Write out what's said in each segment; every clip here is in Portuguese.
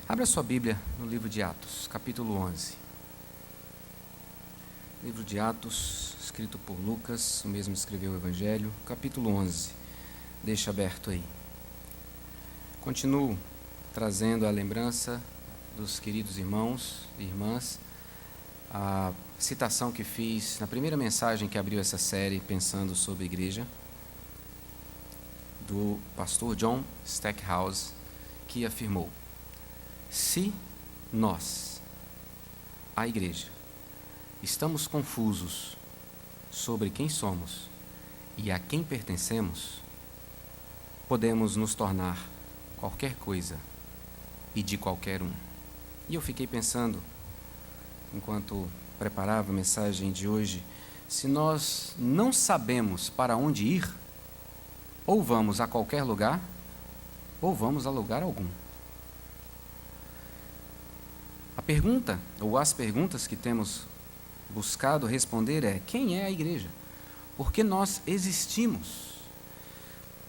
Abra sua Bíblia no livro de Atos, capítulo 11. Livro de Atos, escrito por Lucas, o mesmo escreveu o Evangelho, capítulo 11. Deixa aberto aí. Continuo trazendo a lembrança dos queridos irmãos e irmãs, a citação que fiz na primeira mensagem que abriu essa série, pensando sobre a igreja, do pastor John Stackhouse, que afirmou: se nós, a igreja, estamos confusos sobre quem somos e a quem pertencemos, podemos nos tornar qualquer coisa e de qualquer um. E eu fiquei pensando, enquanto preparava a mensagem de hoje, se nós não sabemos para onde ir, ou vamos a qualquer lugar, ou vamos a lugar algum. A pergunta, ou as perguntas que temos buscado responder é: quem é a igreja? Por que nós existimos?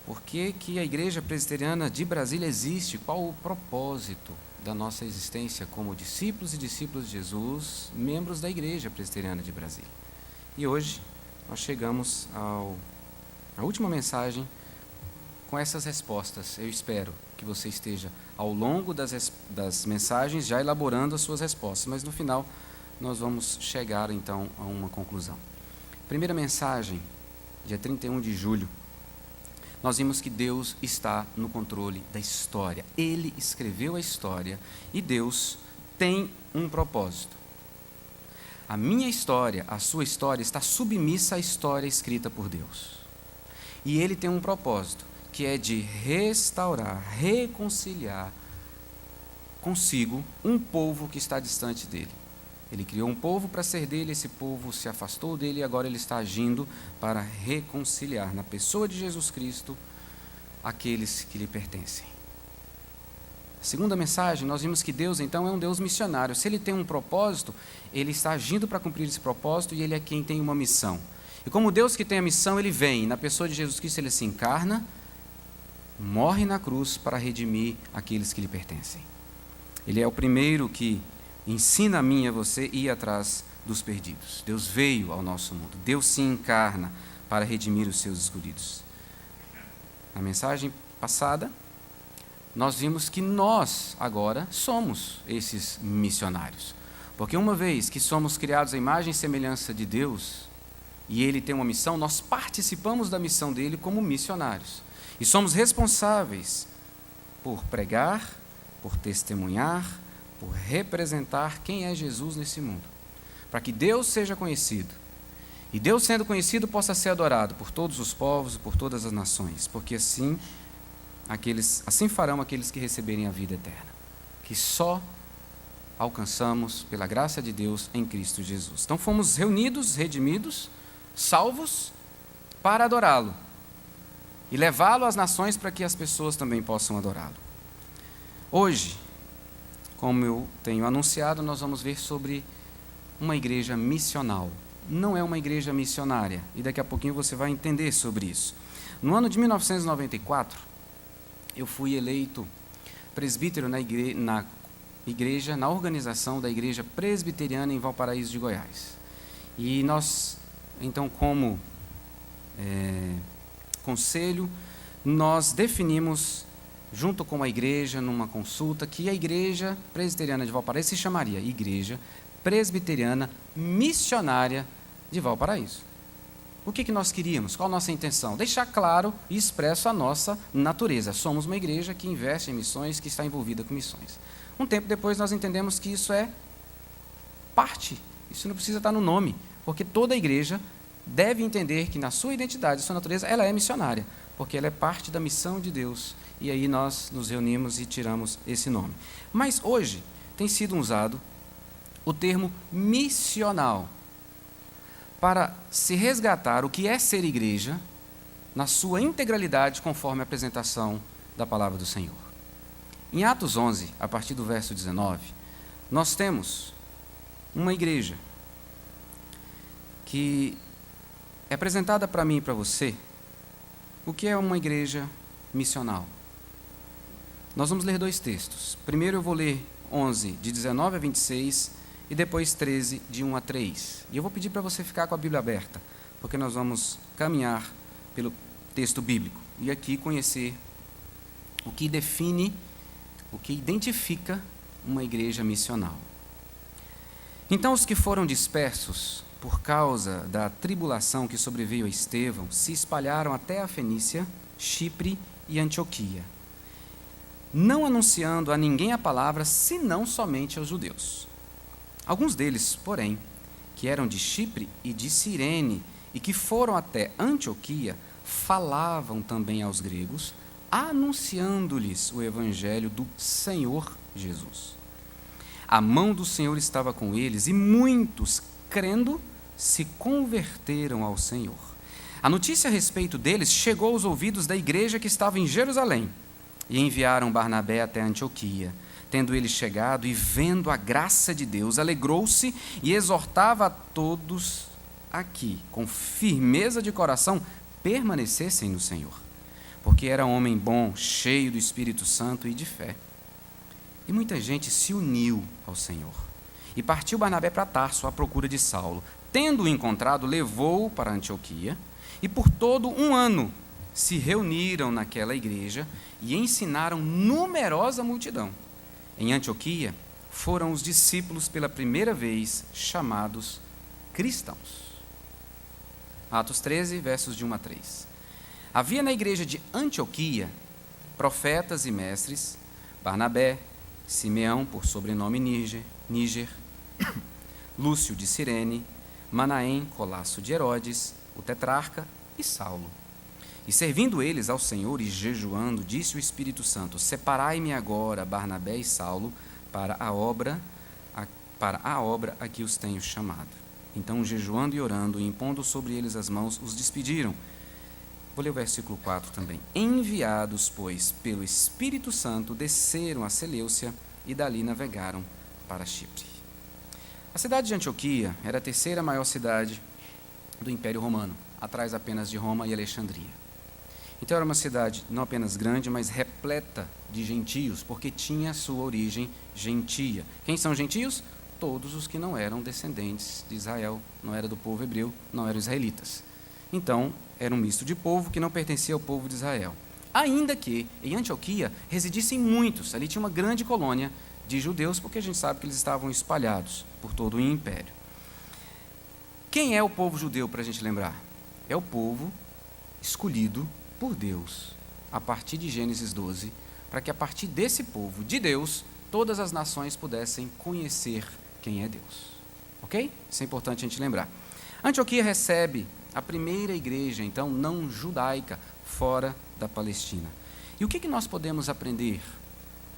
Por que a Igreja Presbiteriana de Brasília existe? Qual o propósito da nossa existência como discípulos e discípulos de Jesus, membros da Igreja Presbiteriana de Brasília? E hoje nós chegamos à última mensagem com essas respostas. Eu espero que você esteja, ao longo das mensagens, já elaborando as suas respostas, mas no final nós vamos chegar então a uma conclusão. Primeira mensagem, dia 31 de julho, nós vimos que Deus está no controle da história. Ele escreveu a história e Deus tem um propósito. A minha história, a sua história, está submissa à história escrita por Deus. E Ele tem um propósito, que é de restaurar, reconciliar consigo um povo que está distante dele. Ele criou um povo para ser dele, esse povo se afastou dele e agora ele está agindo para reconciliar na pessoa de Jesus Cristo aqueles que lhe pertencem. A segunda mensagem, nós vimos que Deus então é um Deus missionário. Se ele tem um propósito, ele está agindo para cumprir esse propósito e ele é quem tem uma missão. E como Deus que tem a missão, ele vem, na pessoa de Jesus Cristo ele se encarna, morre na cruz para redimir aqueles que lhe pertencem. Ele é o primeiro que ensina a mim e a você ir atrás dos perdidos. Deus veio ao nosso mundo. Deus se encarna para redimir os seus escolhidos. Na mensagem passada, nós vimos que nós agora somos esses missionários. Porque uma vez que somos criados à imagem e semelhança de Deus, e Ele tem uma missão, nós participamos da missão dele como missionários. E somos responsáveis por pregar, por testemunhar, por representar quem é Jesus nesse mundo, para que Deus seja conhecido, e Deus sendo conhecido possa ser adorado por todos os povos e por todas as nações, porque assim farão aqueles que receberem a vida eterna, que só alcançamos pela graça de Deus em Cristo Jesus. Então fomos reunidos, redimidos, salvos para adorá-lo e levá-lo às nações para que as pessoas também possam adorá-lo. Hoje, como eu tenho anunciado, nós vamos ver sobre uma igreja missional. Não é uma igreja missionária, e daqui a pouquinho você vai entender sobre isso. No ano de 1994, eu fui eleito presbítero na organização da Igreja Presbiteriana em Valparaíso de Goiás. E nós, então, como conselho, nós definimos, junto com a igreja, numa consulta, que a Igreja Presbiteriana de Valparaíso se chamaria Igreja Presbiteriana Missionária de Valparaíso. O que nós queríamos? Qual a nossa intenção? Deixar claro e expresso a nossa natureza. Somos uma igreja que investe em missões, que está envolvida com missões. Um tempo depois nós entendemos que isso é parte, isso não precisa estar no nome, porque toda igreja deve entender que na sua identidade, sua natureza, ela é missionária, porque ela é parte da missão de Deus. E aí nós nos reunimos e tiramos esse nome. Mas hoje tem sido usado o termo missional para se resgatar o que é ser igreja na sua integralidade, conforme a apresentação da palavra do Senhor. Em Atos 11, a partir do verso 19, nós temos uma igreja que é apresentada para mim e para você. O que é uma igreja missional? Nós vamos ler dois textos. Primeiro eu vou ler 11, de 19 a 26, e depois 13, de 1 a 3. E eu vou pedir para você ficar com a Bíblia aberta, porque nós vamos caminhar pelo texto bíblico e aqui conhecer o que define, o que identifica uma igreja missional. Então os que foram dispersos por causa da tribulação que sobreveio a Estevão se espalharam até a Fenícia, Chipre e Antioquia, não anunciando a ninguém a palavra, senão somente aos judeus. Alguns deles, porém, que eram de Chipre e de Cirene e que foram até Antioquia, falavam também aos gregos, anunciando-lhes o evangelho do Senhor Jesus. A mão do Senhor estava com eles e muitos, crendo, se converteram ao Senhor. A notícia a respeito deles chegou aos ouvidos da igreja que estava em Jerusalém e enviaram Barnabé até Antioquia. Tendo ele chegado e vendo a graça de Deus, alegrou-se e exortava a todos aqui, com firmeza de coração, permanecessem no Senhor, porque era homem bom, cheio do Espírito Santo e de fé. E muita gente se uniu ao Senhor. E partiu Barnabé para Tarso à procura de Saulo. Tendo-o encontrado, levou-o para Antioquia, e por todo um ano se reuniram naquela igreja e ensinaram numerosa multidão. Em Antioquia foram os discípulos pela primeira vez chamados cristãos. Atos 13, versos de 1 a 3. Havia na igreja de Antioquia profetas e mestres, Barnabé, Simeão, por sobrenome Níger, Lúcio de Cirene, Manaém, colasso de Herodes, o tetrarca, e Saulo. E servindo eles ao Senhor e jejuando, disse o Espírito Santo: separai-me agora Barnabé e Saulo para a obra a que os tenho chamado. Então, jejuando e orando, e impondo sobre eles as mãos, os despediram. Vou ler o versículo 4 também. Enviados, pois, pelo Espírito Santo, desceram a Seleucia e dali navegaram para Chipre. A cidade de Antioquia era a terceira maior cidade do Império Romano, atrás apenas de Roma e Alexandria. Então era uma cidade não apenas grande, mas repleta de gentios, porque tinha sua origem gentia. Quem são gentios? Todos os que não eram descendentes de Israel, não era do povo hebreu, não eram israelitas. Então, era um misto de povo que não pertencia ao povo de Israel. Ainda que em Antioquia residissem muitos, ali tinha uma grande colônia de judeus, porque a gente sabe que eles estavam espalhados por todo o império. Quem é o povo judeu, para a gente lembrar? É o povo escolhido por Deus, a partir de Gênesis 12, para que a partir desse povo de Deus, todas as nações pudessem conhecer quem é Deus. Ok? Isso é importante a gente lembrar. Antioquia recebe a primeira igreja, então, não judaica, fora da Palestina. E o que nós podemos aprender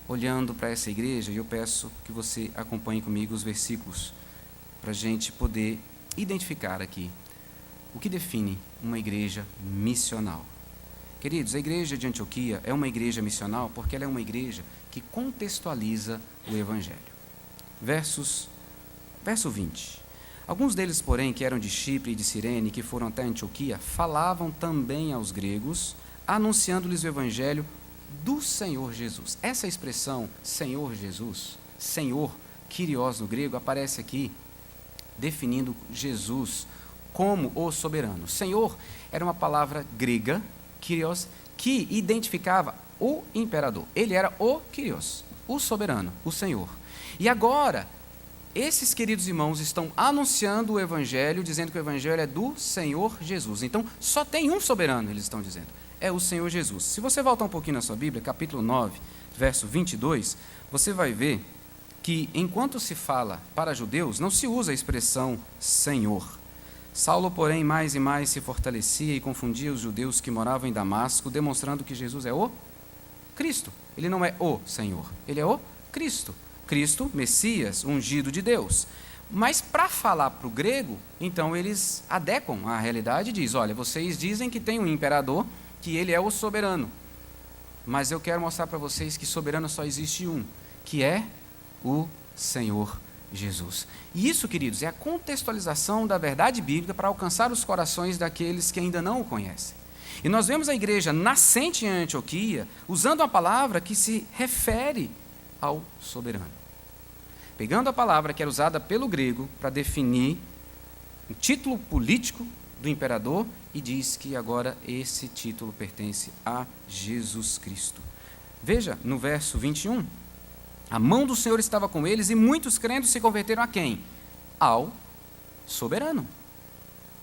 olhando para essa igreja? E eu peço que você acompanhe comigo os versículos, para a gente poder identificar aqui o que define uma igreja missional. Queridos, a igreja de Antioquia é uma igreja missional porque ela é uma igreja que contextualiza o Evangelho. Verso 20. Alguns deles, porém, que eram de Chipre e de Cirene, que foram até Antioquia, falavam também aos gregos, anunciando-lhes o Evangelho do Senhor Jesus. Essa expressão, Senhor Jesus, Senhor, Kyrios no grego, aparece aqui definindo Jesus como o soberano. Senhor era uma palavra grega, Kyrios, que identificava o imperador. Ele era o Kyrios, o soberano, o Senhor. E agora, esses queridos irmãos estão anunciando o Evangelho, dizendo que o Evangelho é do Senhor Jesus. Então, só tem um soberano, eles estão dizendo. É o Senhor Jesus. Se você voltar um pouquinho na sua Bíblia, capítulo 9, verso 22, você vai ver que, enquanto se fala para judeus, não se usa a expressão Senhor. Saulo, porém, mais e mais se fortalecia e confundia os judeus que moravam em Damasco, demonstrando que Jesus é o Cristo. Ele não é o Senhor, ele é o Cristo. Cristo, Messias, ungido de Deus. Mas para falar para o grego, então eles adequam à realidade e dizem: olha, vocês dizem que tem um imperador, que ele é o soberano. Mas eu quero mostrar para vocês que soberano só existe um, que é o Senhor Jesus. E isso, queridos, é a contextualização da verdade bíblica para alcançar os corações daqueles que ainda não o conhecem. E nós vemos a igreja nascente em Antioquia usando uma palavra que se refere ao soberano. Pegando a palavra que era usada pelo grego para definir um título político do imperador e diz que agora esse título pertence a Jesus Cristo. Veja no verso 21, a mão do Senhor estava com eles e muitos crendo se converteram a quem? Ao soberano,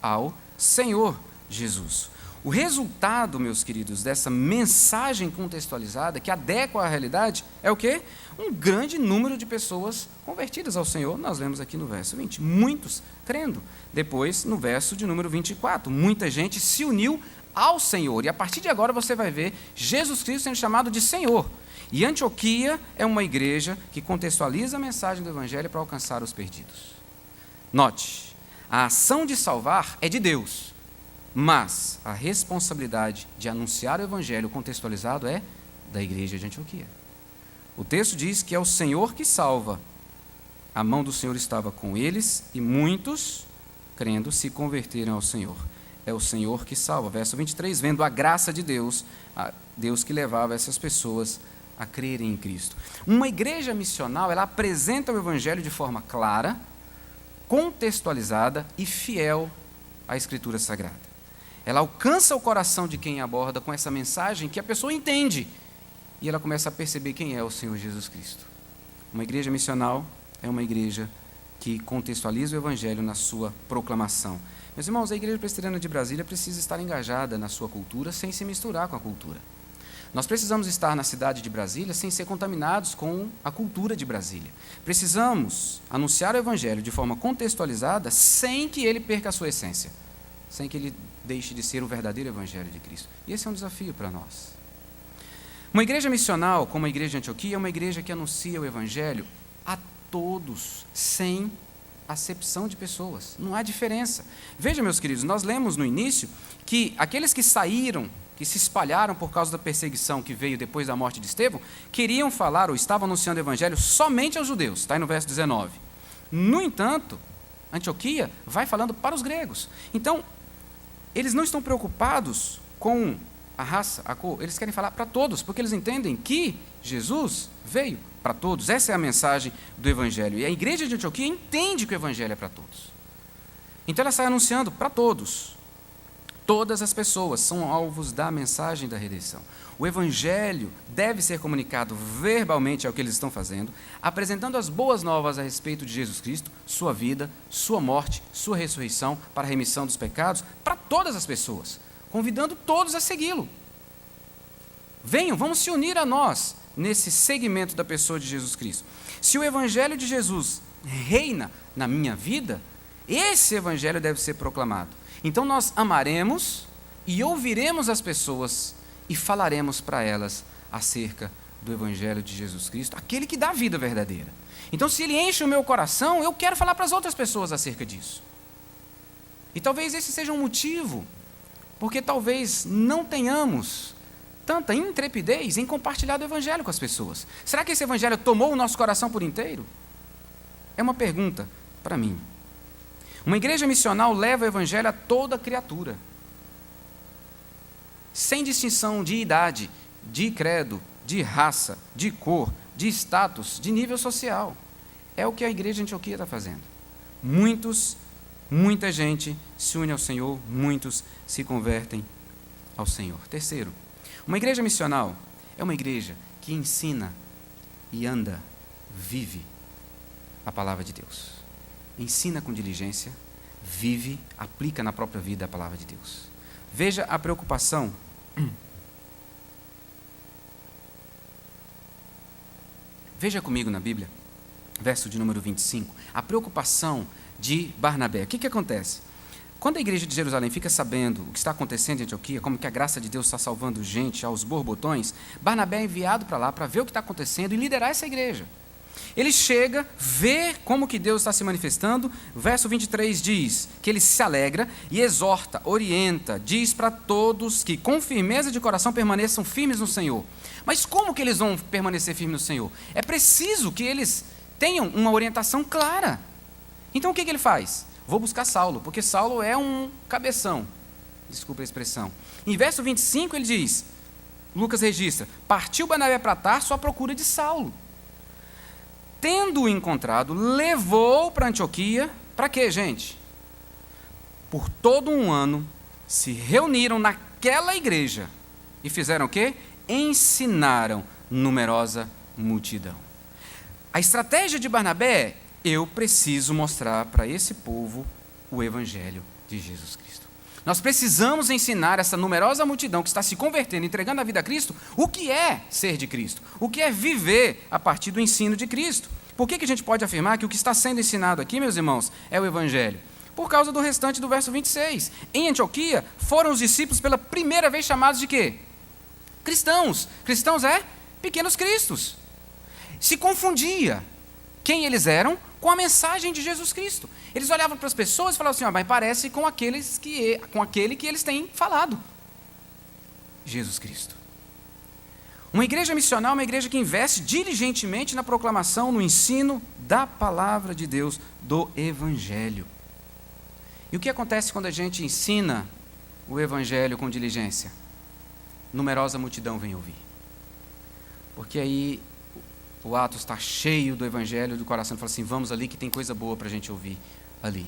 ao Senhor Jesus. O resultado, meus queridos, dessa mensagem contextualizada, que adequa à realidade, é o quê? Um grande número de pessoas convertidas ao Senhor, nós vemos aqui no verso 20, muitos crendo. Depois, no verso de número 24, muita gente se uniu ao Senhor, e a partir de agora você vai ver Jesus Cristo sendo chamado de Senhor. E Antioquia é uma igreja que contextualiza a mensagem do Evangelho para alcançar os perdidos. Note, a ação de salvar é de Deus, mas a responsabilidade de anunciar o Evangelho contextualizado é da igreja de Antioquia. O texto diz que é o Senhor que salva. A mão do Senhor estava com eles e muitos, crendo, se converteram ao Senhor. É o Senhor que salva. Verso 23, vendo a graça de Deus, Deus que levava essas pessoas a crerem em Cristo. Uma igreja missional, ela apresenta o Evangelho de forma clara, contextualizada e fiel à Escritura Sagrada. Ela alcança o coração de quem aborda com essa mensagem que a pessoa entende e ela começa a perceber quem é o Senhor Jesus Cristo. Uma igreja missional é uma igreja que contextualiza o Evangelho na sua proclamação. Meus irmãos, a Igreja Presbiteriana de Brasília precisa estar engajada na sua cultura sem se misturar com a cultura. Nós precisamos estar na cidade de Brasília sem ser contaminados com a cultura de Brasília. Precisamos anunciar o Evangelho de forma contextualizada sem que ele perca a sua essência, sem que ele deixe de ser o verdadeiro Evangelho de Cristo. E esse é um desafio para nós. Uma igreja missional, como a igreja de Antioquia, é uma igreja que anuncia o Evangelho a todos, sem acepção de pessoas. Não há diferença. Veja, meus queridos, nós lemos no início que aqueles que saíram, que se espalharam por causa da perseguição que veio depois da morte de Estevão, queriam falar ou estavam anunciando o Evangelho somente aos judeus. Está aí no verso 19. No entanto, Antioquia vai falando para os gregos. Então, eles não estão preocupados com a raça, a cor, eles querem falar para todos, porque eles entendem que Jesus veio para todos. Essa é a mensagem do Evangelho. E a igreja de Antioquia entende que o Evangelho é para todos. Então ela sai anunciando para todos. Todas as pessoas são alvos da mensagem da redenção. O Evangelho deve ser comunicado verbalmente ao que eles estão fazendo, apresentando as boas novas a respeito de Jesus Cristo, sua vida, sua morte, sua ressurreição para a remissão dos pecados, para todas as pessoas, convidando todos a segui-lo. Venham, vamos se unir a nós nesse segmento da pessoa de Jesus Cristo. Se o Evangelho de Jesus reina na minha vida, esse Evangelho deve ser proclamado. Então nós amaremos e ouviremos as pessoas e falaremos para elas acerca do Evangelho de Jesus Cristo, aquele que dá a vida verdadeira. Então, se ele enche o meu coração, eu quero falar para as outras pessoas acerca disso. E talvez esse seja um motivo, porque talvez não tenhamos tanta intrepidez em compartilhar o Evangelho com as pessoas. Será que esse Evangelho tomou o nosso coração por inteiro? É uma pergunta para mim. Uma igreja missional leva o Evangelho a toda criatura, sem distinção de idade, de credo, de raça, de cor, de status, de nível social. É o que a igreja de Antioquia está fazendo. Muita gente se une ao Senhor, muitos se convertem ao Senhor. Terceiro, uma igreja missional é uma igreja que ensina e anda, vive a palavra de Deus. Ensina com diligência, vive, aplica na própria vida a palavra de Deus. Veja a preocupação. Veja comigo na Bíblia, verso de número 25, a preocupação de Barnabé. O que acontece? Quando a igreja de Jerusalém fica sabendo o que está acontecendo em Antioquia, como que a graça de Deus está salvando gente aos borbotões, Barnabé é enviado para lá para ver o que está acontecendo e liderar essa igreja. Ele chega, vê como que Deus está se manifestando. Verso 23 diz que ele se alegra e exorta, orienta, diz para todos que com firmeza de coração permaneçam firmes no Senhor. Mas como que eles vão permanecer firmes no Senhor? É preciso que eles tenham uma orientação clara. Então o que ele faz? Vou buscar Saulo, porque Saulo é um cabeção. desculpa a expressão. Em verso 25 ele diz, Lucas registra, partiu Barnabé para Tarso à procura de Saulo. Tendo-o encontrado, levou para Antioquia, para quê, gente? Por todo um ano, se reuniram naquela igreja e fizeram o quê? Ensinaram numerosa multidão. A estratégia de Barnabé é, eu preciso mostrar para esse povo o evangelho de Jesus Cristo. Nós precisamos ensinar essa numerosa multidão que está se convertendo, entregando a vida a Cristo, o que é ser de Cristo, o que é viver a partir do ensino de Cristo. Por que a gente pode afirmar que o que está sendo ensinado aqui, meus irmãos, é o evangelho? Por causa do restante do verso 26. Em Antioquia, foram os discípulos pela primeira vez chamados de quê? Cristãos. Cristãos é pequenos cristos. Se confundia quem eles eram com a mensagem de Jesus Cristo. Eles olhavam para as pessoas e falavam assim, mas parece com aquele que eles têm falado. Jesus Cristo. Uma igreja missional é uma igreja que investe diligentemente na proclamação, no ensino da palavra de Deus, do Evangelho. E o que acontece quando a gente ensina o Evangelho com diligência? Numerosa multidão vem ouvir. Porque aí o Atos está cheio do Evangelho do coração e fala assim, vamos ali que tem coisa boa para a gente ouvir ali.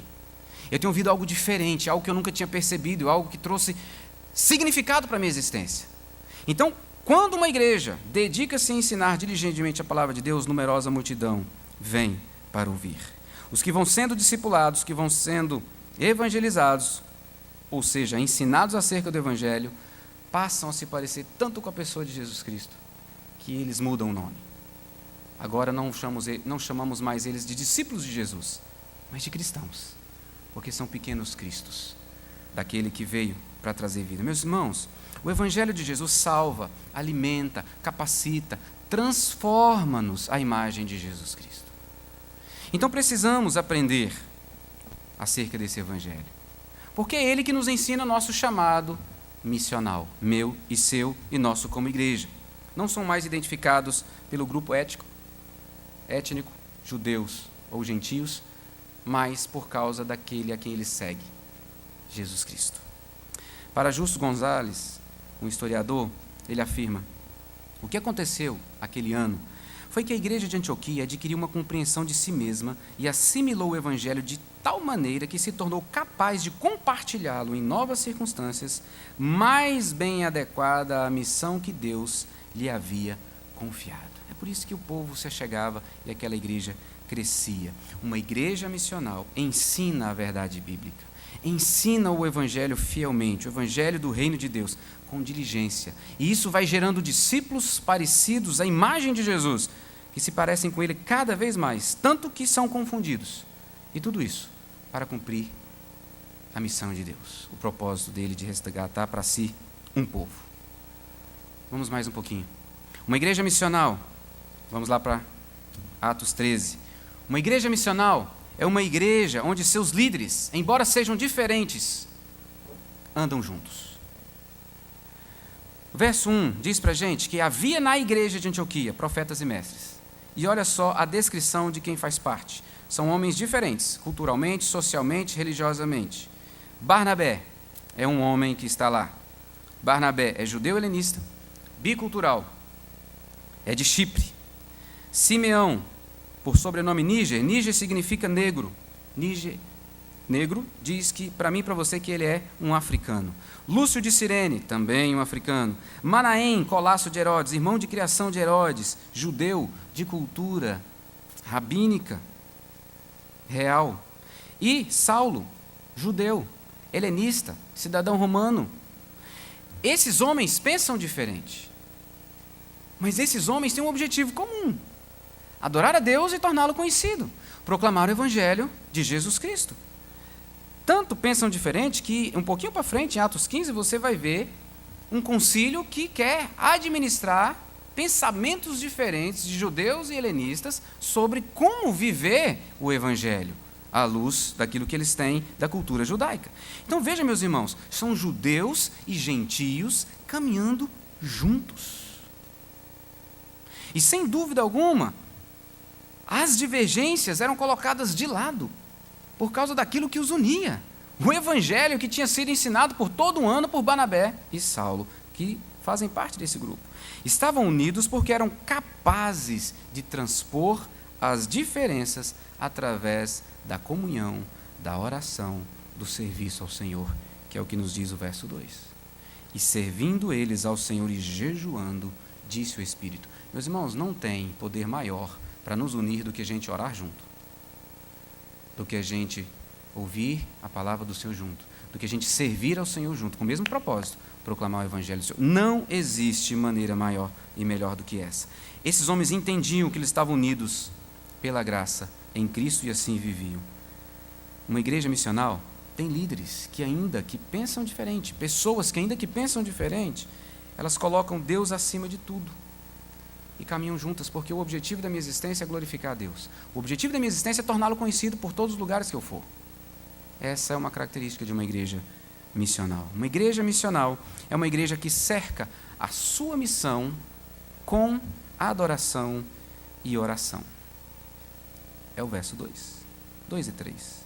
Eu tenho ouvido algo diferente, algo que eu nunca tinha percebido, algo que trouxe significado para a minha existência. Então, quando uma igreja dedica-se a ensinar diligentemente a palavra de Deus, numerosa multidão vem para ouvir. Os que vão sendo discipulados, que vão sendo evangelizados, ou seja, ensinados acerca do Evangelho, passam a se parecer tanto com a pessoa de Jesus Cristo, que eles mudam o nome. Agora não chamamos mais eles de discípulos de Jesus, mas de cristãos, porque são pequenos cristos, daquele que veio para trazer vida. Meus irmãos, o Evangelho de Jesus salva, alimenta, capacita, transforma-nos à imagem de Jesus Cristo. Então precisamos aprender acerca desse Evangelho, porque é ele que nos ensina nosso chamado missional, meu e seu e nosso como igreja. Não são mais identificados pelo grupo étnico, judeus ou gentios, mas por causa daquele a quem ele segue, Jesus Cristo. Para Justo Gonzalez, um historiador, ele afirma, o que aconteceu aquele ano foi que a igreja de Antioquia adquiriu uma compreensão de si mesma e assimilou o evangelho de tal maneira que se tornou capaz de compartilhá-lo em novas circunstâncias, mais bem adequada à missão que Deus lhe havia confiado. É por isso que o povo se achegava e aquela igreja crescia. Uma igreja missional ensina a verdade bíblica, ensina o evangelho fielmente, o evangelho do reino de Deus, com diligência. E isso vai gerando discípulos parecidos à imagem de Jesus, que se parecem com ele cada vez mais, tanto que são confundidos. E tudo isso para cumprir a missão de Deus, o propósito dele de resgatar para si um povo. Vamos mais um pouquinho. Uma igreja missional, vamos lá para Atos 13. Uma igreja missional é uma igreja onde seus líderes, embora sejam diferentes, andam juntos. O verso 1 diz para a gente que havia na igreja de Antioquia profetas e mestres. E olha só a descrição de quem faz parte. São homens diferentes, culturalmente, socialmente, religiosamente. Barnabé é um homem que está lá. Barnabé é judeu helenista, bicultural, é de Chipre. Simeão, por sobrenome Níger, Níger significa negro. Níger, negro, diz que para mim e para você que ele é um africano. Lúcio de Cirene, também um africano. Manaém, colasso de Herodes, irmão de criação de Herodes, judeu, de cultura rabínica, real. E Saulo, judeu, helenista, cidadão romano. Esses homens pensam diferente, mas esses homens têm um objetivo comum: adorar a Deus e torná-lo conhecido, proclamar o evangelho de Jesus Cristo. Tanto pensam diferente que, um pouquinho para frente, em Atos 15, você vai ver um concílio que quer administrar pensamentos diferentes de judeus e helenistas sobre como viver o evangelho, à luz daquilo que eles têm da cultura judaica. Então veja, meus irmãos, são judeus e gentios caminhando juntos. E sem dúvida alguma, as divergências eram colocadas de lado, por causa daquilo que os unia, O evangelho que tinha sido ensinado por todo um ano por Barnabé e Saulo, que fazem parte desse grupo. Estavam unidos porque eram capazes de transpor as diferenças através da comunhão, da oração, do serviço ao Senhor, que é o que nos diz o verso 2. E servindo eles ao Senhor e jejuando, disse o Espírito. Meus irmãos, não tem poder maior para nos unir do que a gente orar junto, do que a gente ouvir a palavra do Senhor junto, do que a gente servir ao Senhor junto, com o mesmo propósito, proclamar o Evangelho do Senhor. Não existe maneira maior e melhor do que essa. Esses homens entendiam que eles estavam unidos pela graça em Cristo e assim viviam. Uma igreja missional tem líderes que pensam diferente, pessoas que ainda que pensam diferente, elas colocam Deus acima de tudo e caminham juntas, porque o objetivo da minha existência é glorificar a Deus. O objetivo da minha existência é torná-lo conhecido por todos os lugares que eu for. Essa é uma característica de uma igreja missional. Uma igreja missional é uma igreja que cerca a sua missão com adoração e oração. É o verso 2 e 3.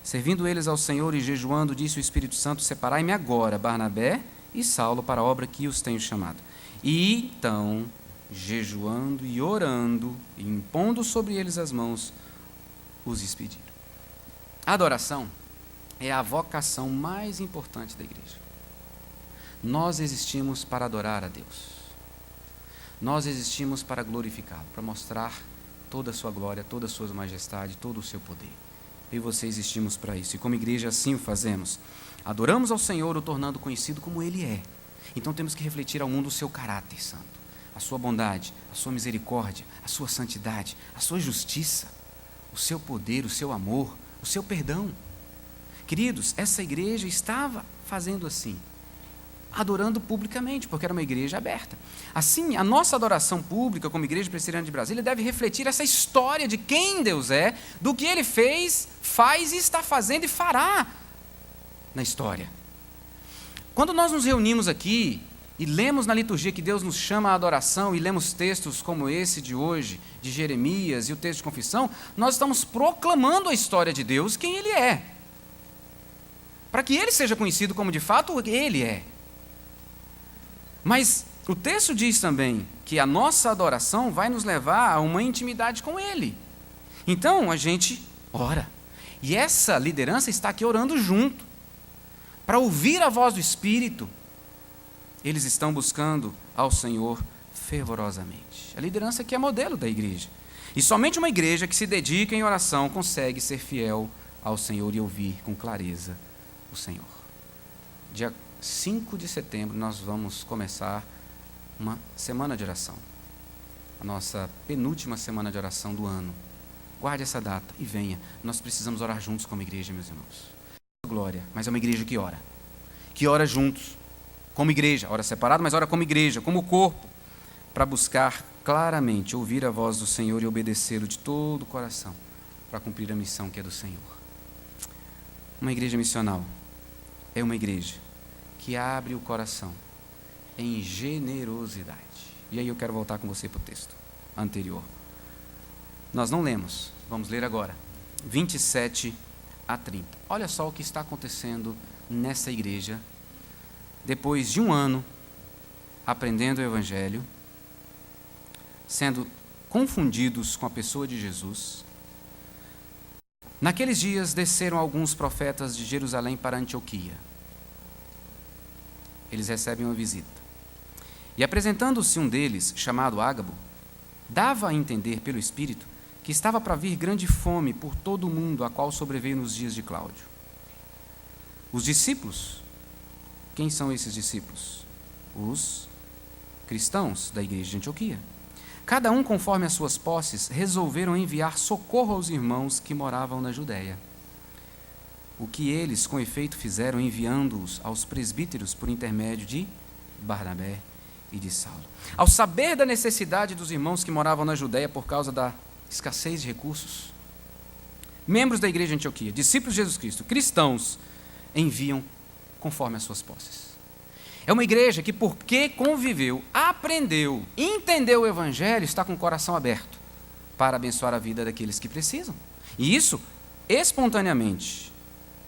Servindo eles ao Senhor e jejuando, disse o Espírito Santo, separai-me agora, Barnabé e Saulo, para a obra que os tenho chamado. E então, jejuando e orando, e impondo sobre eles as mãos, os despediram. A adoração é a vocação mais importante da igreja. Nós existimos para adorar a Deus. Nós existimos para glorificá-lo, para mostrar toda a sua glória, toda a sua majestade, todo o seu poder. Eu e você existimos para isso. E como igreja assim o fazemos. Adoramos ao Senhor, o tornando conhecido como Ele é. Então temos que refletir ao mundo o seu caráter santo, a sua bondade, a sua misericórdia, a sua santidade, a sua justiça, o seu poder, o seu amor, o seu perdão. Queridos, essa igreja estava fazendo assim, adorando publicamente, porque era uma igreja aberta. Assim, a nossa adoração pública como Igreja Presbiteriana de Brasília deve refletir essa história de quem Deus é, do que Ele fez, faz e está fazendo e fará na história. Quando nós nos reunimos aqui e lemos na liturgia que Deus nos chama à adoração e lemos textos como esse de hoje, de Jeremias e o texto de confissão, nós estamos proclamando a história de Deus, quem Ele é, para que Ele seja conhecido como de fato Ele é. Mas o texto diz também que a nossa adoração vai nos levar a uma intimidade com Ele. Então a gente ora. E essa liderança está aqui orando junto, para ouvir a voz do Espírito. Eles estão buscando ao Senhor fervorosamente. A liderança que é modelo da igreja. E somente uma igreja que se dedica em oração consegue ser fiel ao Senhor e ouvir com clareza o Senhor. Dia 5 de setembro nós vamos começar uma semana de oração. A nossa penúltima semana de oração do ano. Guarde essa data e venha. Nós precisamos orar juntos como igreja, meus irmãos. Glória, mas é uma igreja que ora juntos, como igreja, ora separado, mas ora como igreja, como corpo, para buscar claramente ouvir a voz do Senhor e obedecê-lo de todo o coração, para cumprir a missão que é do Senhor. Uma igreja missional é uma igreja que abre o coração em generosidade. E aí eu quero voltar com você para o texto anterior. Nós não lemos, vamos ler agora, 27 a 30. Olha só o que está acontecendo nessa igreja, depois de um ano aprendendo o Evangelho, sendo confundidos com a pessoa de Jesus. Naqueles dias desceram alguns profetas de Jerusalém para Antioquia. Eles recebem uma visita. E apresentando-se um deles, chamado Ágabo, dava a entender pelo Espírito que estava para vir grande fome por todo o mundo, a qual sobreveio nos dias de Cláudio. Os discípulos, quem são esses discípulos? Os cristãos da igreja de Antioquia. Cada um, conforme as suas posses, resolveram enviar socorro aos irmãos que moravam na Judéia. O que eles, com efeito, fizeram, enviando-os aos presbíteros por intermédio de Barnabé e de Saulo. Ao saber da necessidade dos irmãos que moravam na Judéia por causa da escassez de recursos, membros da igreja de Antioquia, discípulos de Jesus Cristo, cristãos, enviam conforme as suas posses. É uma igreja que, porque conviveu, aprendeu, entendeu o Evangelho, está com o coração aberto para abençoar a vida daqueles que precisam. E isso, espontaneamente,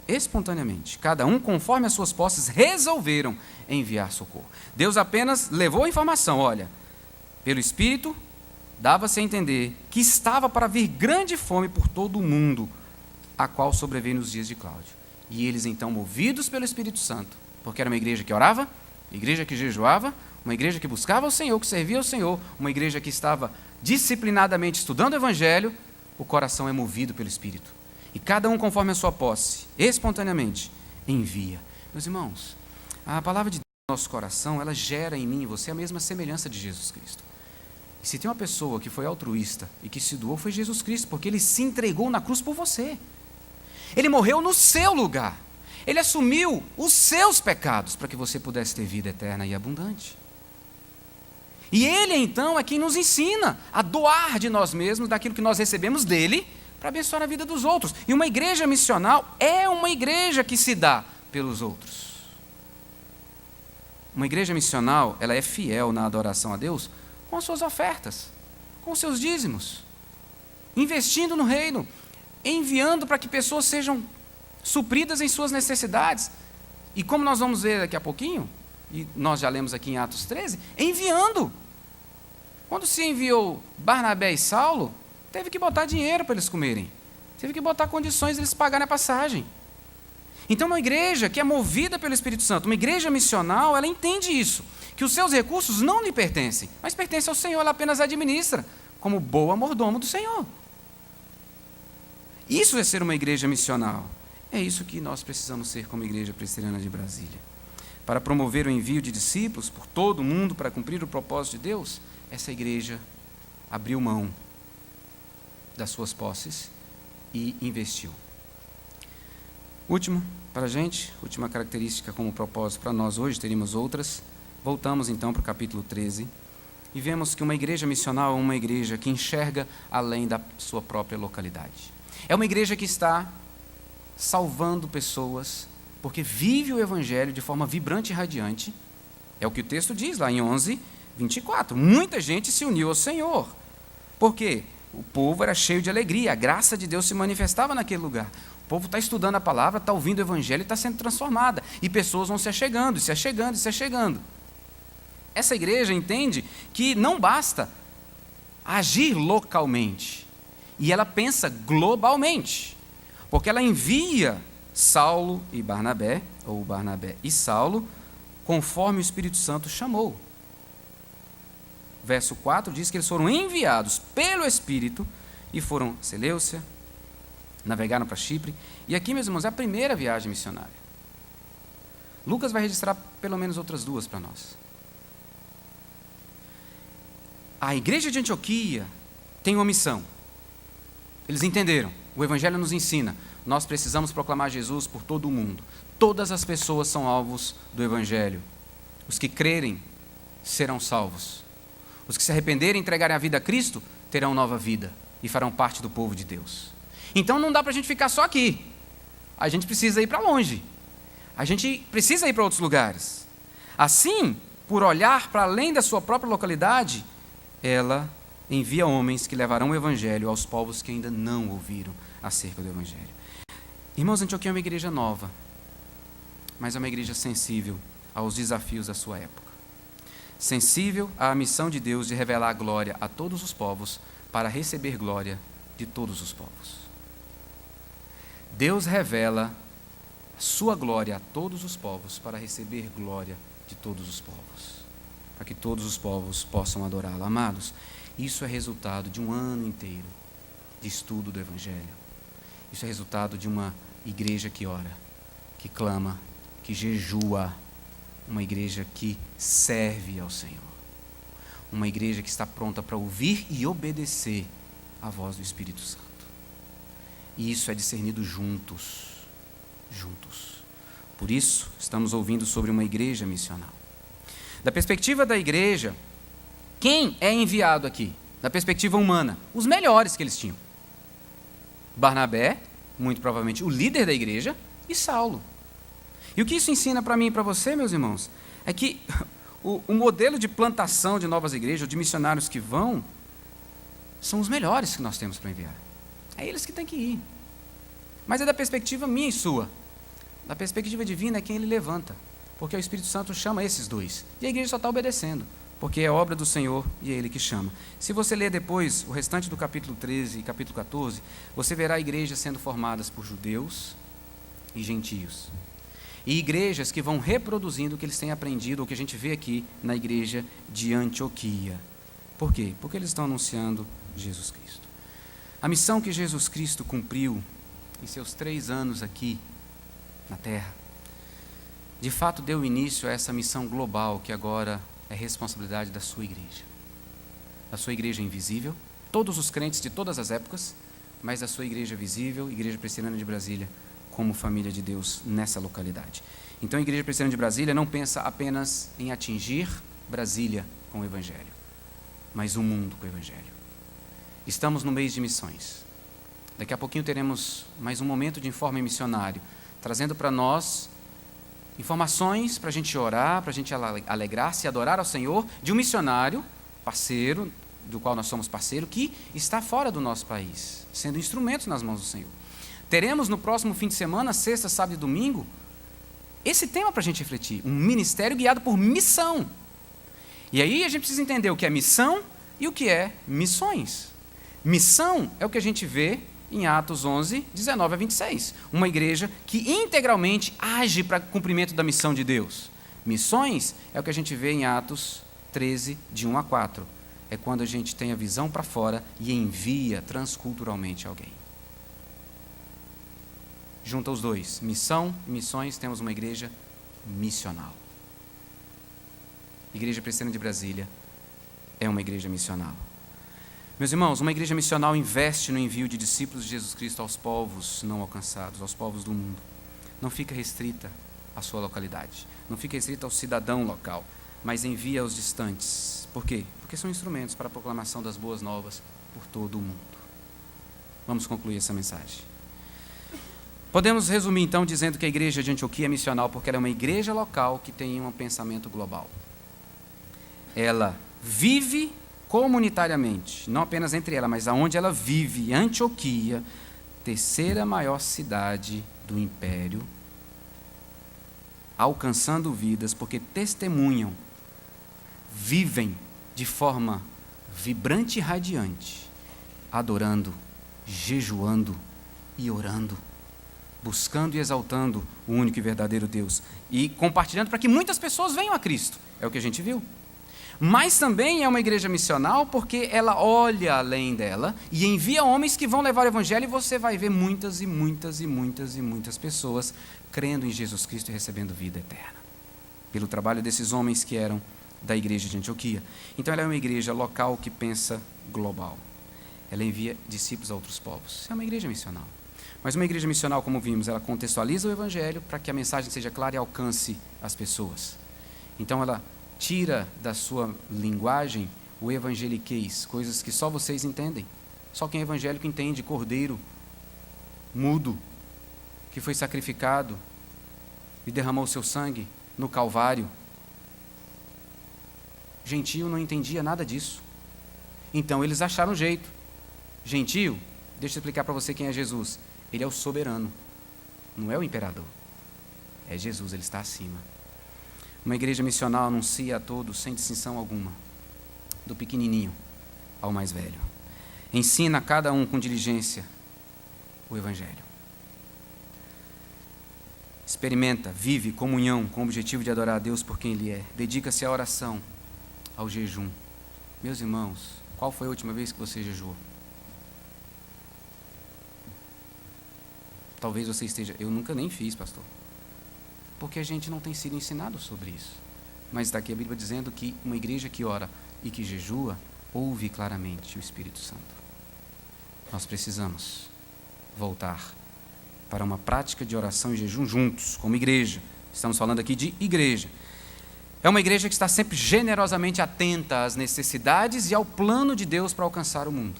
espontaneamente, cada um conforme as suas posses, resolveram enviar socorro. Deus apenas levou a informação, olha, pelo Espírito, dava-se a entender que estava para vir grande fome por todo o mundo, a qual sobreveio nos dias de Cláudio. E eles então, movidos pelo Espírito Santo, porque era uma igreja que orava, uma igreja que jejuava, uma igreja que buscava o Senhor, que servia ao Senhor, uma igreja que estava disciplinadamente estudando o Evangelho, o coração é movido pelo Espírito. E cada um conforme a sua posse, espontaneamente, envia. Meus irmãos, a palavra de Deus no nosso coração, ela gera em mim e você a mesma semelhança de Jesus Cristo. E se tem uma pessoa que foi altruísta e que se doou, foi Jesus Cristo, porque Ele se entregou na cruz por você. Ele morreu no seu lugar. Ele assumiu os seus pecados para que você pudesse ter vida eterna e abundante. E Ele, então, é quem nos ensina a doar de nós mesmos, daquilo que nós recebemos dEle, para abençoar a vida dos outros. E uma igreja missional é uma igreja que se dá pelos outros. Uma igreja missional, ela é fiel na adoração a Deus com as suas ofertas, com os seus dízimos, investindo no reino, enviando para que pessoas sejam supridas em suas necessidades. E como nós vamos ver daqui a pouquinho, e nós já lemos aqui em Atos 13, enviando. Quando se enviou Barnabé e Saulo, teve que botar dinheiro para eles comerem. Teve que botar condições de eles pagarem a passagem. Então, uma igreja que é movida pelo Espírito Santo, uma igreja missional, ela entende isso, que os seus recursos não lhe pertencem, mas pertencem ao Senhor, ela apenas administra, como boa mordomo do Senhor. Isso é ser uma igreja missional. É isso que nós precisamos ser como Igreja Presbiteriana de Brasília. Para promover o envio de discípulos por todo o mundo, para cumprir o propósito de Deus, essa igreja abriu mão das suas posses e investiu. Último, para a gente, última característica como propósito para nós hoje, teríamos outras. Voltamos então para o capítulo 13 e vemos que uma igreja missional é uma igreja que enxerga além da sua própria localidade. É uma igreja que está salvando pessoas porque vive o Evangelho de forma vibrante e radiante. É o que o texto diz lá em 11:24. Muita gente se uniu ao Senhor. Por quê? O povo era cheio de alegria, a graça de Deus se manifestava naquele lugar. O povo está estudando a palavra, está ouvindo o Evangelho e está sendo transformada. E pessoas vão se achegando, se achegando, se achegando. Essa igreja entende que não basta agir localmente. E ela pensa globalmente. Porque ela envia Saulo e Barnabé, ou Barnabé e Saulo, conforme o Espírito Santo chamou. Verso 4 diz que eles foram enviados pelo Espírito e foram a Seleucia, navegaram para Chipre. E aqui, meus irmãos, é a primeira viagem missionária. Lucas vai registrar pelo menos outras duas para nós. A igreja de Antioquia tem uma missão. Eles entenderam. O Evangelho nos ensina. Nós precisamos proclamar Jesus por todo o mundo. Todas as pessoas são alvos do Evangelho. Os que crerem serão salvos. Os que se arrependerem e entregarem a vida a Cristo terão nova vida e farão parte do povo de Deus. Então não dá para a gente ficar só aqui. A gente precisa ir para longe. A gente precisa ir para outros lugares. Assim, por olhar para além da sua própria localidade, ela envia homens que levarão o Evangelho aos povos que ainda não ouviram acerca do Evangelho. Irmãos, Antioquia é uma igreja nova, mas é uma igreja sensível aos desafios da sua época. Sensível à missão de Deus de revelar a glória a todos os povos para receber glória de todos os povos. Deus revela a sua glória a todos os povos para receber glória de todos os povos, para que todos os povos possam adorá-lo. Amados, isso é resultado de um ano inteiro de estudo do Evangelho. Isso é resultado de uma igreja que ora, que clama, que jejua, uma igreja que serve ao Senhor. Uma igreja que está pronta para ouvir e obedecer à voz do Espírito Santo. E isso é discernido juntos. Juntos. Por isso, estamos ouvindo sobre uma igreja missional. Da perspectiva da igreja, quem é enviado aqui? Da perspectiva humana, os melhores que eles tinham. Barnabé, muito provavelmente o líder da igreja, e Saulo. E o que isso ensina para mim e para você, meus irmãos, é que o modelo de plantação de novas igrejas, de missionários que vão, são os melhores que nós temos para enviar. É eles que têm que ir. Mas é da perspectiva minha e sua. Na perspectiva divina é quem ele levanta, porque o Espírito Santo chama esses dois. E a igreja só está obedecendo, porque é obra do Senhor e é Ele que chama. Se você ler depois o restante do capítulo 13 e capítulo 14, você verá igrejas sendo formadas por judeus e gentios. E igrejas que vão reproduzindo o que eles têm aprendido, o que a gente vê aqui na igreja de Antioquia. Por quê? Porque eles estão anunciando Jesus Cristo. A missão que Jesus Cristo cumpriu em seus 3 anos aqui na Terra, de fato deu início a essa missão global que agora é responsabilidade da sua igreja invisível, todos os crentes de todas as épocas, mas da sua igreja visível, Igreja Presbiteriana de Brasília, como família de Deus nessa localidade. Então a Igreja Presbiteriana de Brasília não pensa apenas em atingir Brasília com o Evangelho, mas o mundo com o Evangelho. Estamos no mês de missões. Daqui a pouquinho teremos mais um momento de Informe Missionário, trazendo para nós informações para a gente orar, para a gente alegrar-se e adorar ao Senhor, de um missionário, parceiro, do qual nós somos parceiro, que está fora do nosso país, sendo instrumentos nas mãos do Senhor. Teremos no próximo fim de semana, sexta, sábado e domingo, esse tema para a gente refletir, um ministério guiado por missão. E aí a gente precisa entender o que é missão e o que é missões. Missão é o que a gente vê em Atos 11, 19 a 26. Uma igreja que integralmente age para o cumprimento da missão de Deus. Missões é o que a gente vê em Atos 13, de 1 a 4. É quando a gente tem a visão para fora e envia transculturalmente alguém. Junta os dois, missão e missões, temos uma igreja missional. Igreja Presbiteriana de Brasília é uma igreja missional. Meus irmãos, uma igreja missional investe no envio de discípulos de Jesus Cristo aos povos não alcançados, aos povos do mundo. Não fica restrita à sua localidade, não fica restrita ao cidadão local, mas envia aos distantes. Por quê? Porque são instrumentos para a proclamação das boas novas por todo o mundo. Vamos concluir essa mensagem. Podemos resumir então dizendo que a igreja de Antioquia é missional porque ela é uma igreja local que tem um pensamento global. Ela vive comunitariamente, não apenas entre ela, mas aonde ela vive, Antioquia, terceira maior cidade do império, alcançando vidas porque testemunham, vivem de forma vibrante e radiante, adorando, jejuando e orando, buscando e exaltando o único e verdadeiro Deus e compartilhando para que muitas pessoas venham a Cristo. É o que a gente viu. Mas também é uma igreja missional porque ela olha além dela e envia homens que vão levar o evangelho, e você vai ver muitas e muitas e muitas e muitas pessoas crendo em Jesus Cristo e recebendo vida eterna, pelo trabalho desses homens que eram da igreja de Antioquia. Então ela é uma igreja local que pensa global. Ela envia discípulos a outros povos. É uma igreja missional. Mas uma igreja missional, como vimos, ela contextualiza o evangelho para que a mensagem seja clara e alcance as pessoas. Então ela tira da sua linguagem o evangeliquez, coisas que só vocês entendem. Só quem é evangélico entende cordeiro, mudo, que foi sacrificado e derramou o seu sangue no Calvário. Gentio não entendia nada disso. Então eles acharam um jeito. Gentio, deixa eu explicar para você quem é Jesus. Ele é o soberano, não é o imperador. É Jesus, ele está acima. Uma igreja missional anuncia a todos, sem distinção alguma, do pequenininho ao mais velho. Ensina a cada um com diligência o evangelho. Experimenta, vive comunhão com o objetivo de adorar a Deus por quem Ele é. Dedica-se à oração, ao jejum. Meus irmãos, qual foi a última vez que você jejuou? Talvez você esteja... Eu nunca nem fiz, pastor. Porque a gente não tem sido ensinado sobre isso. Mas está aqui a Bíblia dizendo que uma igreja que ora e que jejua, ouve claramente o Espírito Santo. Nós precisamos voltar para uma prática de oração e jejum juntos, como igreja. Estamos falando aqui de igreja. É uma igreja que está sempre generosamente atenta às necessidades e ao plano de Deus para alcançar o mundo.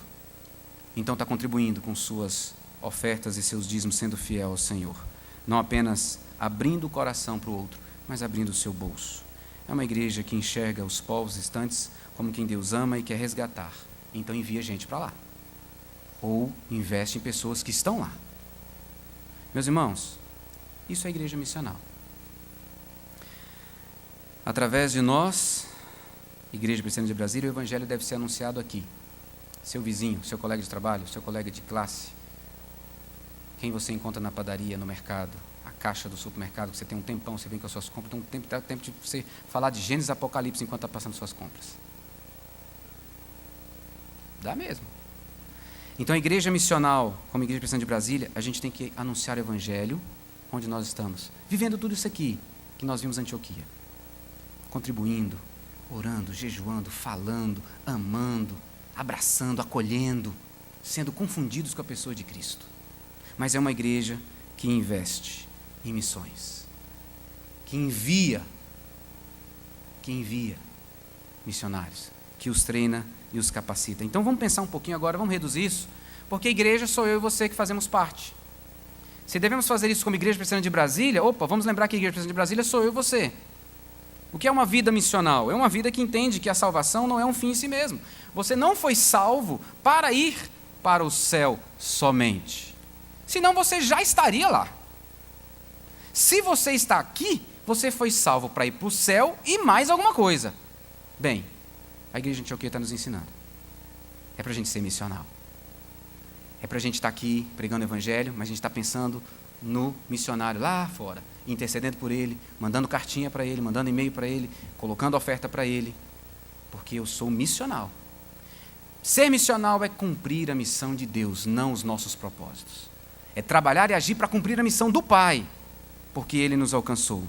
Então está contribuindo com suas ofertas e seus dízimos, sendo fiel ao Senhor. Não apenas abrindo o coração para o outro, mas abrindo o seu bolso. É uma igreja que enxerga os povos distantes como quem Deus ama e quer resgatar. Então envia gente para lá. Ou investe em pessoas que estão lá. Meus irmãos, Isso é igreja missional. Através de nós, Igreja Presbiteriana de Brasília, o Evangelho deve ser anunciado aqui. Seu vizinho, seu colega de trabalho, seu colega de classe, quem você encontra na padaria, no mercado, a caixa do supermercado, que você tem um tempão, você vem com as suas compras, dá um tempo de você falar de Gênesis e Apocalipse enquanto está passando suas compras. Dá mesmo. Então, a igreja missional, como Igreja Presbiteriana de Brasília, a gente tem que anunciar o Evangelho onde nós estamos, vivendo tudo isso aqui que nós vimos em Antioquia, contribuindo, orando, jejuando, falando, amando, abraçando, acolhendo, sendo confundidos com a pessoa de Cristo. Mas é uma igreja que investe em missões, que envia missionários, que os treina e os capacita. Então vamos pensar um pouquinho agora, vamos reduzir isso, porque a igreja sou eu e você que fazemos parte. Se devemos fazer isso como Igreja Presbiteriana de Brasília, vamos lembrar que a Igreja Presbiteriana de Brasília sou eu e você. O que é uma vida missional? É uma vida que entende que a salvação não é um fim em si mesmo. Você não foi salvo para ir para o céu somente. Senão você já estaria lá. Se você está aqui, você foi salvo para ir para o céu e mais alguma coisa. Bem, a Igreja de Antioquia está nos ensinando. É para a gente ser missional. É para a gente estar aqui pregando o Evangelho, mas a gente está pensando no missionário lá fora, intercedendo por ele, mandando cartinha para ele, mandando e-mail para ele, colocando oferta para ele, porque eu sou missional. Ser missional é cumprir a missão de Deus, não os nossos propósitos. É trabalhar e agir para cumprir a missão do Pai, porque Ele nos alcançou.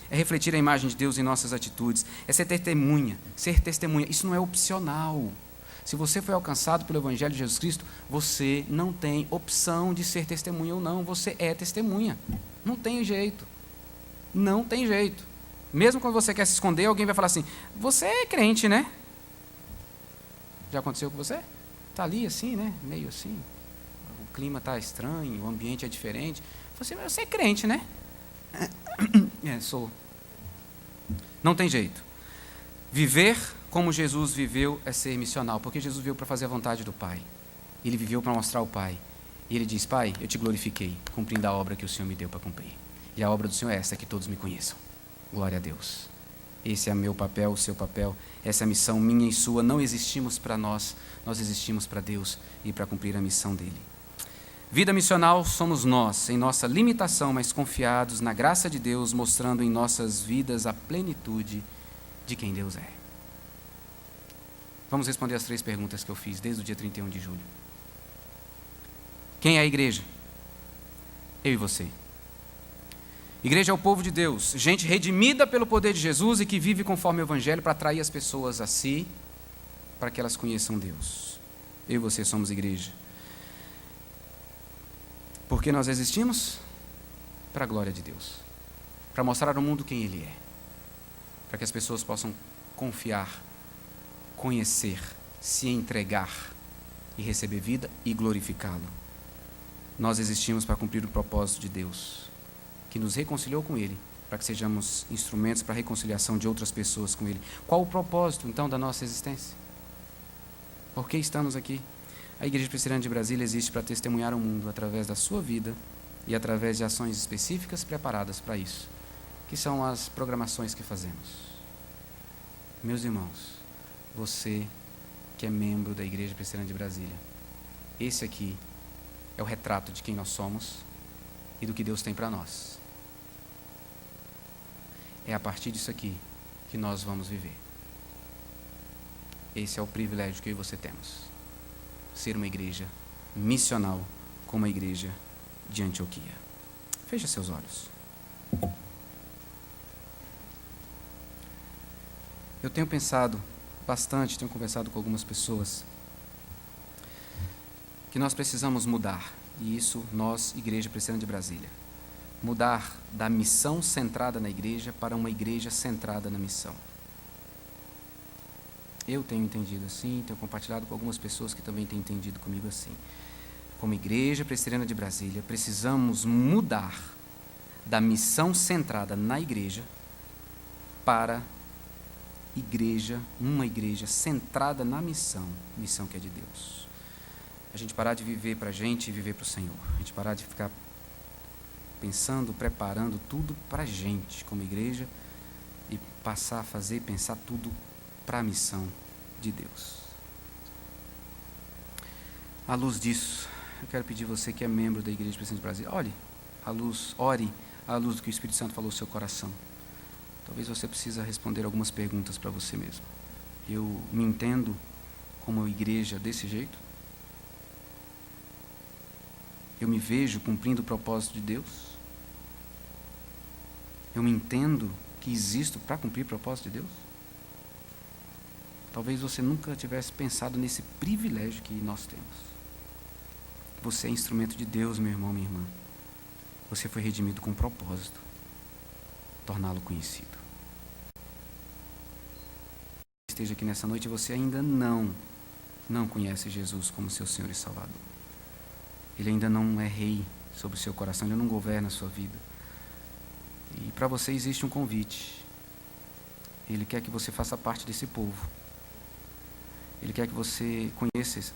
É refletir a imagem de Deus em nossas atitudes, é ser testemunha. Isso não é opcional. Se você foi alcançado pelo Evangelho de Jesus Cristo, você não tem opção de ser testemunha ou não, você é testemunha. Não tem jeito. Não tem jeito. Mesmo quando você quer se esconder, alguém vai falar assim, você é crente, né? Já aconteceu com você? Está ali assim, né? Meio assim. O clima está estranho, o ambiente é diferente. Você é crente, né? Sou. Não tem jeito. Viver como Jesus viveu é ser missional, porque Jesus veio para fazer a vontade do Pai. Ele viveu para mostrar o Pai. E ele diz, Pai, eu te glorifiquei, cumprindo a obra que o Senhor me deu para cumprir. E a obra do Senhor é essa, que todos me conheçam. Glória a Deus. Esse é meu papel, o seu papel. Essa é a missão minha e sua. Não existimos para nós, nós existimos para Deus e para cumprir a missão dele. Vida missional somos nós, em nossa limitação, mas confiados na graça de Deus, mostrando em nossas vidas a plenitude de quem Deus é. Vamos responder as 3 perguntas que eu fiz desde o dia 31 de julho. Quem é a igreja? Eu e você. Igreja é o povo de Deus, gente redimida pelo poder de Jesus e que vive conforme o Evangelho para atrair as pessoas a si, para que elas conheçam Deus. Eu e você somos igreja. Por que nós existimos? Para a glória de Deus. Para mostrar ao mundo quem Ele é. Para que as pessoas possam confiar, conhecer, se entregar e receber vida e glorificá-lo. Nós existimos para cumprir o propósito de Deus, que nos reconciliou com Ele, para que sejamos instrumentos para a reconciliação de outras pessoas com Ele. Qual o propósito, então, da nossa existência? Por que estamos aqui? A Igreja Presbiteriana de Brasília existe para testemunhar o mundo através da sua vida e através de ações específicas preparadas para isso, que são as programações que fazemos. Meus irmãos, você que é membro da Igreja Presbiteriana de Brasília, esse aqui é o retrato de quem nós somos e do que Deus tem para nós. É a partir disso aqui que nós vamos viver. Esse é o privilégio que eu e você temos. Ser uma igreja missional como a igreja de Antioquia. Feche seus olhos. Eu tenho pensado bastante, tenho conversado com algumas pessoas, que nós precisamos mudar, e isso nós, Igreja Presbiteriana de Brasília, mudar da missão centrada na igreja para uma igreja centrada na missão. Eu tenho entendido assim, tenho compartilhado com algumas pessoas que também têm entendido comigo assim. Como Igreja Presbiteriana de Brasília, precisamos mudar da missão centrada na igreja para uma igreja centrada na missão que é de Deus. A gente parar de viver para a gente e viver para o Senhor. A gente parar de ficar pensando, preparando tudo para a gente, como igreja, e passar a fazer, pensar tudo para a missão de Deus. À luz disso, eu quero pedir você que é membro da Igreja Presente Brasil, ore à luz do que o Espírito Santo falou no seu coração. Talvez você precise responder algumas perguntas para você mesmo. Eu me entendo como igreja desse jeito? Eu me vejo cumprindo o propósito de Deus? Eu me entendo que existo para cumprir o propósito de Deus? Talvez você nunca tivesse pensado nesse privilégio que nós temos. Você é instrumento de Deus, meu irmão, minha irmã. Você foi redimido com um propósito: torná-lo conhecido. Esteja aqui nessa noite e você ainda não conhece Jesus como seu Senhor e Salvador. Ele ainda não é rei sobre o seu coração, ele não governa a sua vida. E para você existe um convite. Ele quer que você faça parte desse povo. Ele quer que você conheça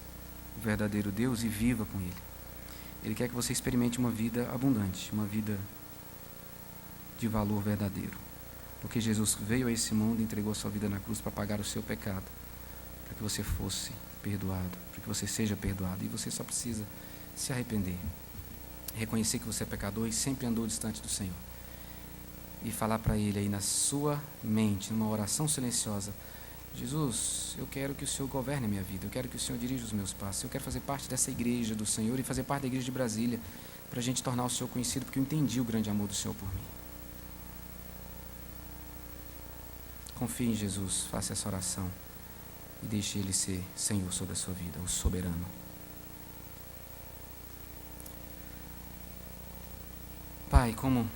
o verdadeiro Deus e viva com Ele. Ele quer que você experimente uma vida abundante, uma vida de valor verdadeiro. Porque Jesus veio a esse mundo e entregou a sua vida na cruz para pagar o seu pecado, para que você fosse perdoado, para que você seja perdoado. E você só precisa se arrepender, reconhecer que você é pecador e sempre andou distante do Senhor. E falar para Ele aí na sua mente, numa oração silenciosa: Jesus, eu quero que o Senhor governe a minha vida, eu quero que o Senhor dirija os meus passos, eu quero fazer parte dessa igreja do Senhor e fazer parte da igreja de Brasília, para a gente tornar o Senhor conhecido, porque eu entendi o grande amor do Senhor por mim. Confie em Jesus, faça essa oração e deixe Ele ser Senhor sobre a sua vida, o soberano. Pai, como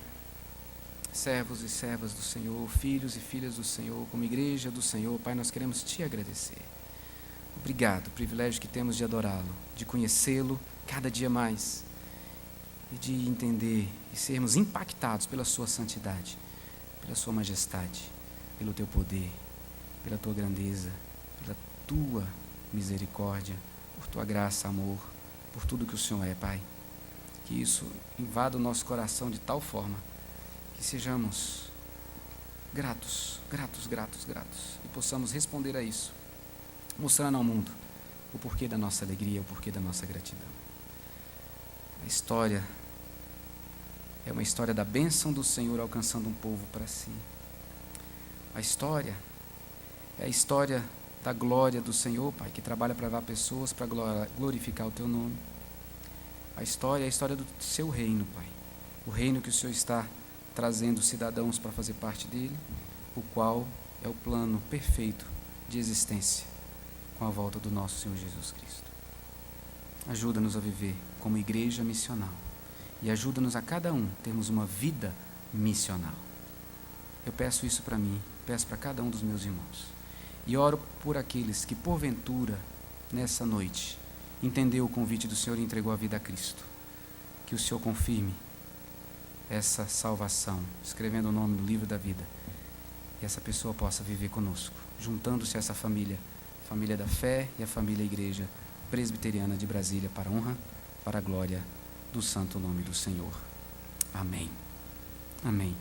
servos e servas do Senhor, filhos e filhas do Senhor, como igreja do Senhor, Pai, nós queremos Te agradecer. Obrigado, o privilégio que temos de adorá-lo, de conhecê-lo cada dia mais e de entender e sermos impactados pela Sua santidade, pela Sua majestade, pelo Teu poder, pela Tua grandeza, pela Tua misericórdia, por Tua graça, amor, por tudo que o Senhor é, Pai. Que isso invada o nosso coração de tal forma que sejamos gratos e possamos responder a isso, mostrando ao mundo o porquê da nossa alegria, o porquê da nossa gratidão. A história é uma história da bênção do Senhor alcançando um povo para si. A história é a história da glória do Senhor, Pai, que trabalha para levar pessoas para glorificar o Teu nome. A história é a história do Seu reino, Pai, o reino que o Senhor está trazendo cidadãos para fazer parte dele, o qual é o plano perfeito de existência com a volta do nosso Senhor Jesus Cristo. Ajuda-nos a viver como igreja missional e ajuda-nos a cada um termos uma vida missional. Eu peço isso para mim, peço para cada um dos meus irmãos e oro por aqueles que porventura nessa noite entendeu o convite do Senhor e entregou a vida a Cristo. Que o Senhor confirme essa salvação, escrevendo o nome no livro da vida, e essa pessoa possa viver conosco, juntando-se a essa família, a família da fé e a família Igreja Presbiteriana de Brasília, para a honra, para a glória do santo nome do Senhor. Amém. Amém.